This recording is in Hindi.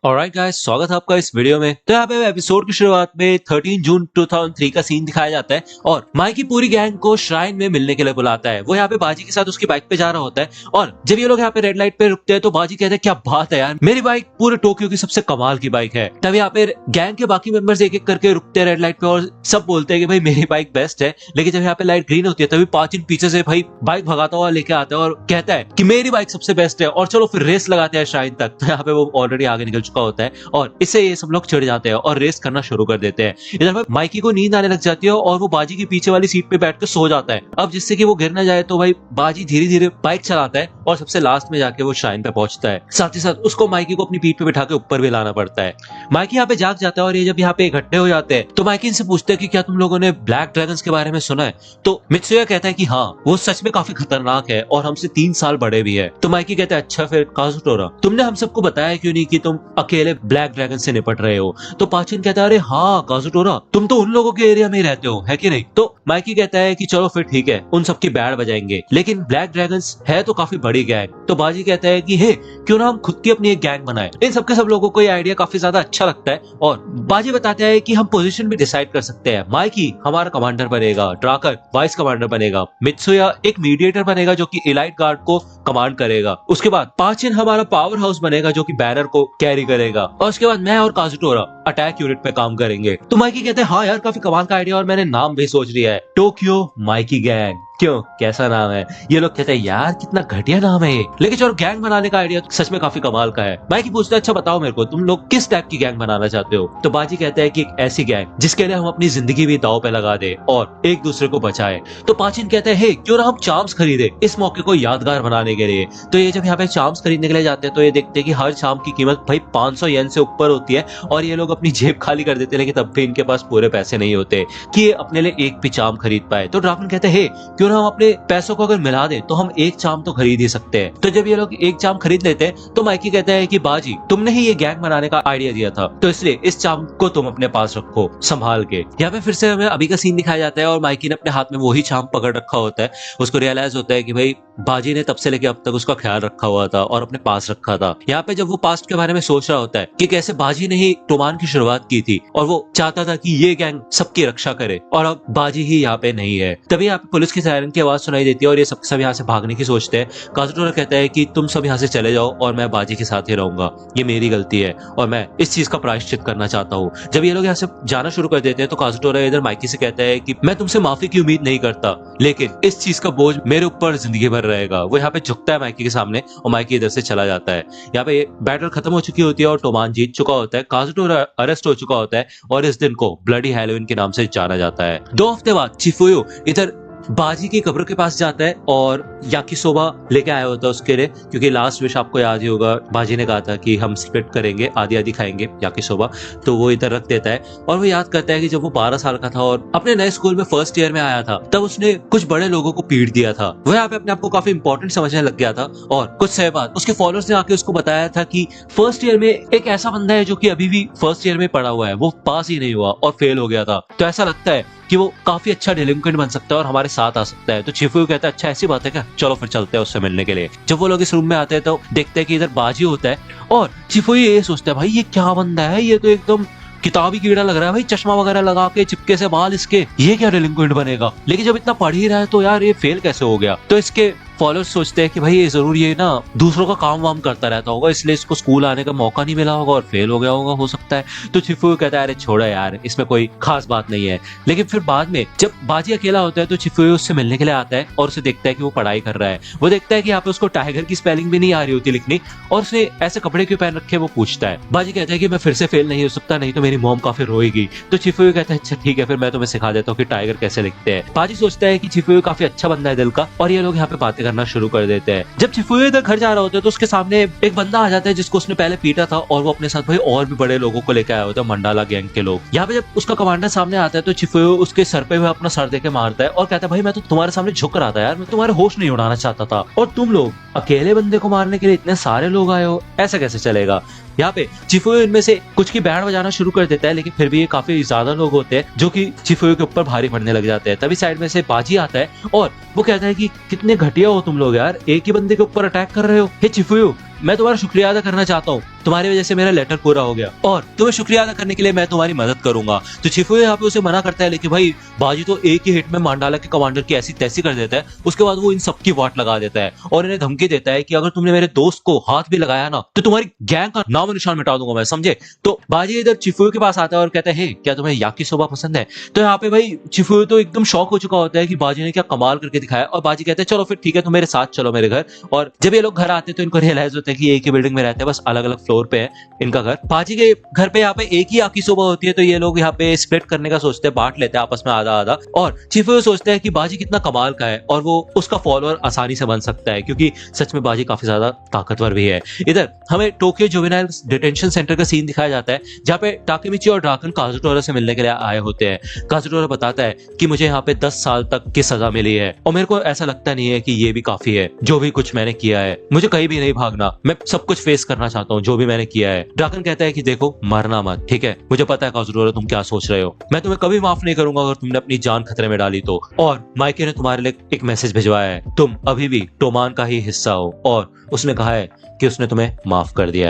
ऑलराइट गाइस, स्वागत है आपका इस वीडियो में। तो यहाँ पे एपिसोड की शुरुआत में 13 जून 2003 का सीन दिखाया जाता है और माइकी पूरी गैंग को श्राइन में मिलने के लिए बुलाता है। वो यहाँ पे बाजी के साथ उसकी बाइक पे जा रहा होता है और जब ये लोग यहाँ पे रेड लाइट पे रुकते हैं तो बाजी कहते हैं क्या बात है यार, मेरी बाइक पूरे टोक्यो की सबसे कमाल की बाइक है। तब यहाँ पे गैंग के बाकी मेंबर्स एक एक करके रुकते हैं रेड लाइट पे और सब बोलते हैं कि भाई मेरी बाइक बेस्ट है। लेकिन जब यहाँ पे लाइट ग्रीन होती है तभी पाचिन पीछे से भाई बाइक भगाता हुआ लेके आता है और कहता है कि मेरी बाइक सबसे बेस्ट है और चलो फिर रेस लगाते हैं श्राइन तक। तो यहाँ पे वो ऑलरेडी आगे निकल चुका होता है और इससे ये सब लोग चिढ़ जाते हैं और रेस करना शुरू कर देते हैं। इधर पर माइकी को नींद आने लग जाती है और वो बाजी की पीछे वाली सीट पे बैठ के सो जाता है। अब जिससे कि वो गिर ना जाए तो भाई बाजी धीरे धीरे बाइक चलाता है और सबसे लास्ट में जाके वो श्राइन पे पहुंचता है। साथ ही साथ उसको माइकी को अपनी पीठ पे बिठा के ऊपर भी लाना पड़ता है। माइकी यहाँ पे जाग जाता है और ये जब यहाँ पे इकट्ठे हो जाते हैं तो माइकी इनसे पूछते हैं कि क्या तुम लोगों ने ब्लैक ड्रैगन्स के बारे में सुना है। तो मित्सुया कहता है कि हाँ, वो सच में काफी खतरनाक है और हमसे 3 साल बड़े भी है। तो माइकी कहता है अच्छा फिर काजुटोरा, तुमने हम सबको बताया क्यों नहीं कि तुम अकेले ब्लैक ड्रैगन से निपट रहे हो। तो पाचिन कहता है अरे हाँ काजुटोरा, तुम तो उन लोगों के एरिया में ही रहते हो, है कि नहीं। तो माइकी कहता है कि चलो फिर ठीक है, उन सबकी बैंड बजाएंगे, लेकिन ब्लैक ड्रैगन्स है तो काफी बड़ी गैंग। तो बाजी कहता है कि हे, क्यों ना हम खुद की अपनी एक गैंग बनाए। इन सबके सब लोगों को ये आइडिया काफी ज्यादा अच्छा लगता है और बाजी बताता है कि हम पोजीशन भी डिसाइड कर सकते हैं। माइकी हमारा कमांडर बनेगा, ड्राकर वाइस कमांडर बनेगा, मित्सुया एक मीडिएटर बनेगा जो कि एलाइट गार्ड को कमांड करेगा। उसके बाद पाचिन हमारा पावर हाउस बनेगा जो कि बैनर को कैरी करेगा और उसके बाद मैं और काजुटोरा अटैक यूनिट पे काम करेंगे। तो माइकी कहते हैं हाँ यार, काफी कमाल का आइडिया और मैंने नाम भी सोच लिया है, टोक्यो माइकी गैंग। क्यों, कैसा नाम है। ये लोग कहते हैं यार कितना घटिया नाम है ये, लेकिन चलो गैंग बनाने का आइडिया सच में काफी कमाल का है। माइकी पूछता है अच्छा बताओ मेरे को, तुम लोग किस टाइप की गैंग बनाना चाहते हो। तो बाजी कहता है कि एक ऐसी गैंग जिसके लिए हम अपनी जिंदगी भी दांव पे लगा दे और एक दूसरे को बचाए। तो पाचिन कहते हैं क्यों ना हम चार्म्स खरीदे इस मौके को यादगार बनाने के लिए। तो ये जब यहाँ पे चार्म्स खरीदने के लिए जाते हैं तो ये देखते हैं कि हर चार्म की कीमत भाई 500 येन से ऊपर होती है और ये लोग अपनी जेब खाली कर देते हैं, लेकिन तब भी इनके पास पूरे पैसे नहीं होते कि ये अपने लिए एक भी चार्म खरीद पाए। तो ड्रागन कहते हैं क्यों ना हम अपने पैसों को अगर मिला दे तो हम एक चार्म तो खरीद ही सकते हैं। तो जब ये लोग एक चार्म खरीद लेते हैं तो माइकी कहता है कि बाजी तुमने ही ये गैंग बनाने का आइडिया दिया था, तो इसलिए इस चार्म को तुम अपने पास रखो संभाल के। यहाँ पे फिर से हमें अभी का सीन दिखाया जाता है और माइकी ने अपने हाथ में वही चार्म पकड़ रखा होता है। उसको रियलाइज होता है कि भाई बाजी ने तब से लेके अब तक उसका ख्याल रखा हुआ था और अपने पास रखा था। यहाँ पे जब वो पास्ट के बारे में सोच रहा होता है कि कैसे बाजी ने ही टोमान की शुरुआत की थी और वो चाहता था कि ये गैंग सबकी रक्षा करे और अब बाजी ही यहाँ पे नहीं है। तभी यहाँ पे पुलिस की सायरन की आवाज सुनाई देती है और ये सब यहाँ से भागने की सोचते हैं। काजुटोरा कहता है कि तुम सब यहाँ से चले जाओ और मैं बाजी के साथ ही रहूंगा, ये मेरी गलती है और मैं इस चीज का प्रायश्चित करना चाहता हूँ। जब ये लोग यहाँ से जाना शुरू कर देते हैं तो काजुटोरा इधर माइकी से कहता है कि मैं तुमसे माफी की उम्मीद नहीं करता, लेकिन इस चीज का बोझ मेरे ऊपर जिंदगी भर रहेगा। वो यहाँ पे झुकता है माइकी के सामने और माइकी इधर से चला जाता है। यहाँ पे बैटल खत्म हो चुकी होती है और टोमान जीत चुका होता है, काजुटोरा अरेस्ट हो चुका होता है और इस दिन को ब्लडी हैलोवीन के नाम से जाना जाता है। 2 हफ्ते बाद चिफुयो इधर बाजी की कब्र के पास जाता है और याकिसोबा लेके आया होता है उसके लिए, क्योंकि लास्ट विश आपको याद ही होगा, बाजी ने कहा था कि हम स्प्लिट करेंगे, आधी आधी खाएंगे याकिसोबा। तो वो इधर रख देता है और वो याद करता है कि जब वो 12 साल का था और अपने नए स्कूल में फर्स्ट ईयर में आया था तब उसने कुछ बड़े लोगों को पीट दिया था। वो यहाँ पे अपने आप को काफी इंपॉर्टेंट समझने लग गया था और कुछ समय बाद उसके फॉलोअर्स ने आके उसको बताया था कि फर्स्ट ईयर में एक ऐसा बंदा है जो कि अभी भी फर्स्ट ईयर में पढ़ा हुआ है, वो पास ही नहीं हुआ और फेल हो गया था। तो ऐसा लगता है कि वो काफी अच्छा डेलिंक्वेंट बन सकता है और हमारे साथ आ सकता है। तो चिफुयो कहता है अच्छा ऐसी बात है क्या, चलो फिर चलते हैं उससे मिलने के लिए। जब वो लोग इस रूम में आते हैं तो देखते हैं कि इधर बाजी होता है और चिफुयो ये सोचता है भाई ये क्या बंदा है, ये तो एकदम किताबी कीड़ा लग रहा है भाई, चश्मा वगैरह लगा के चिपके से बाल इसके, ये क्या डेलिंक्वेंट बनेगा। लेकिन जब इतना पढ़ ही रहा है तो यार ये फेल कैसे हो गया। तो इसके फॉलोअर्स सोचते हैं कि भाई ये जरूर ये ना दूसरों का काम वाम करता रहता होगा, इसलिए इसको स्कूल आने का मौका नहीं मिला होगा और फेल हो गया होगा, हो सकता है। तो चिफुयो कहता है अरे छोड़ो यार, इसमें कोई खास बात नहीं है। लेकिन फिर बाद में जब बाजी अकेला होता है तो चिफुयो उससे मिलने के लिए आता है और उसे देखता है कि वो पढ़ाई कर रहा है। वो देखता है कि यहाँ पे उसको टाइगर की स्पेलिंग भी नहीं आ रही होती लिखनी और उसे ऐसे कपड़े क्यों पहन रखे वो पूछता है। बाजी कहता है कि मैं फिर से फेल नहीं हो सकता, नहीं तो मेरी मॉम काफी रोएगी। तो चिफुयो कहता है अच्छा ठीक है, फिर मैं तुम्हें सिखा देता हूँ कि टाइगर कैसे लिखते हैं। बाजी सोचता है कि चिफुयो काफी अच्छा बंदा है दिल का और ये लोग यहाँ पे बातें करना शुरू कर देते हैं। जब चिफुयो इधर घर जा रहा होता है तो उसके सामने एक बंदा आ जाता है जिसको उसने पहले पीटा था और वो अपने साथ भाई और भी बड़े लोगों को लेकर आया होता है, मंडाला गैंग के लोग। यहाँ पे जब उसका कमांडर सामने आता है तो चिफुयो उसके सर पे हुए अपना सर देके मारता है और कहता है भाई मैं तो तुम्हारे सामने झुक रहा था यार, मैं तुम्हारे होश नहीं उड़ाना चाहता था और तुम लोग अकेले बंदे को मारने के लिए इतने सारे लोग आए हो, ऐसा कैसे चलेगा। यहाँ पे चिफुयो इनमें से कुछ की बैंड बजाना शुरू कर देता है, लेकिन फिर भी ये काफी ज्यादा लोग होते हैं जो कि चिफुयो के ऊपर भारी पड़ने लग जाते हैं। तभी साइड में से बाजी आता है और वो कहता है कि कितने घटिया हो तुम लोग यार, एक ही बंदे के ऊपर अटैक कर रहे हो। हे चिफुयो, मैं तुम्हारा शुक्रिया अदा करना चाहता हूँ, तुम्हारी वजह से मेरा लेटर पूरा हो गया और तुम्हें शुक्रिया अदा करने के लिए मैं तुम्हारी मदद करूंगा। तो चिफुए यहाँ पे उसे मना करता है, लेकिन भाई बाजी तो एक ही हिट में मांडाला के कमांडर की ऐसी तैसी कर देता है। उसके बाद वो इन सबकी वाट लगा देता है और इन्हें धमकी देता है कि अगर तुमने मेरे दोस्त को हाथ भी लगाया ना तो तुम्हारी गैंग का नाम निशान मिटा दूंगा मैं, समझे। तो बाजी इधर चिफुए के पास आता है और कहता है, हे क्या तुम्हें याकिसोबा पसंद है। तो यहाँ पे भाई चिफुए तो एकदम शॉक हो चुका होता है कि बाजी ने क्या कमाल करके दिखाया और बाजी कहते हैं चलो फिर ठीक है, तुम मेरे साथ चलो मेरे घर। और जब ये लोग घर आते हैं तो इनको रियलाइज होता है कि एक ही बिल्डिंग में रहते हैं, बस अलग अलग फ्लोर पे है इनका घर। बाजी के घर पे यहाँ पे एक ही याकिसोबा होती है, तो ये लोग यहाँ पे स्प्लिट करने का सोचते हैं, बांट लेते हैं आपस में आधा आधा। और चिफुए सोचते हैं कि बाजी कितना कमाल का है और वो उसका फॉलोअर आसानी से बन सकता है, क्योंकि सच में बाजी काफी ज्यादा ताकतवर भी है। इधर हमें टोक्यो जुवेनाइल डिटेंशन सेंटर का सीन दिखाया जाता है, जहाँ पे टाकेमिची और ड्राकन काजुटोरा से मिलने के लिए आए होते हैं। काजुटोरा बताता है कि मुझे यहाँ पे 10 साल तक की सजा मिली है और मेरे को ऐसा लगता नहीं है कि ये भी काफी है, जो भी कुछ मैंने किया है। मुझे कहीं भी नहीं भागना, मैं सब कुछ फेस करना चाहता हूँ जो भी मैंने किया है। ड्राकन कहता है कि देखो मरना मत, ठीक है। मुझे पता है काजुटोरा तुम क्या सोच रहे हो, मैं तुम्हें कभी माफ नहीं करूंगा अगर तुमने अपनी जान खतरे में डाली तो। और माइके ने तुम्हारे लिए एक मैसेज भिजवाया है, तुम अभी भी टोमान का ही हिस्सा हो और उसने कहा है कि उसने तुम्हें माफ कर दिया है।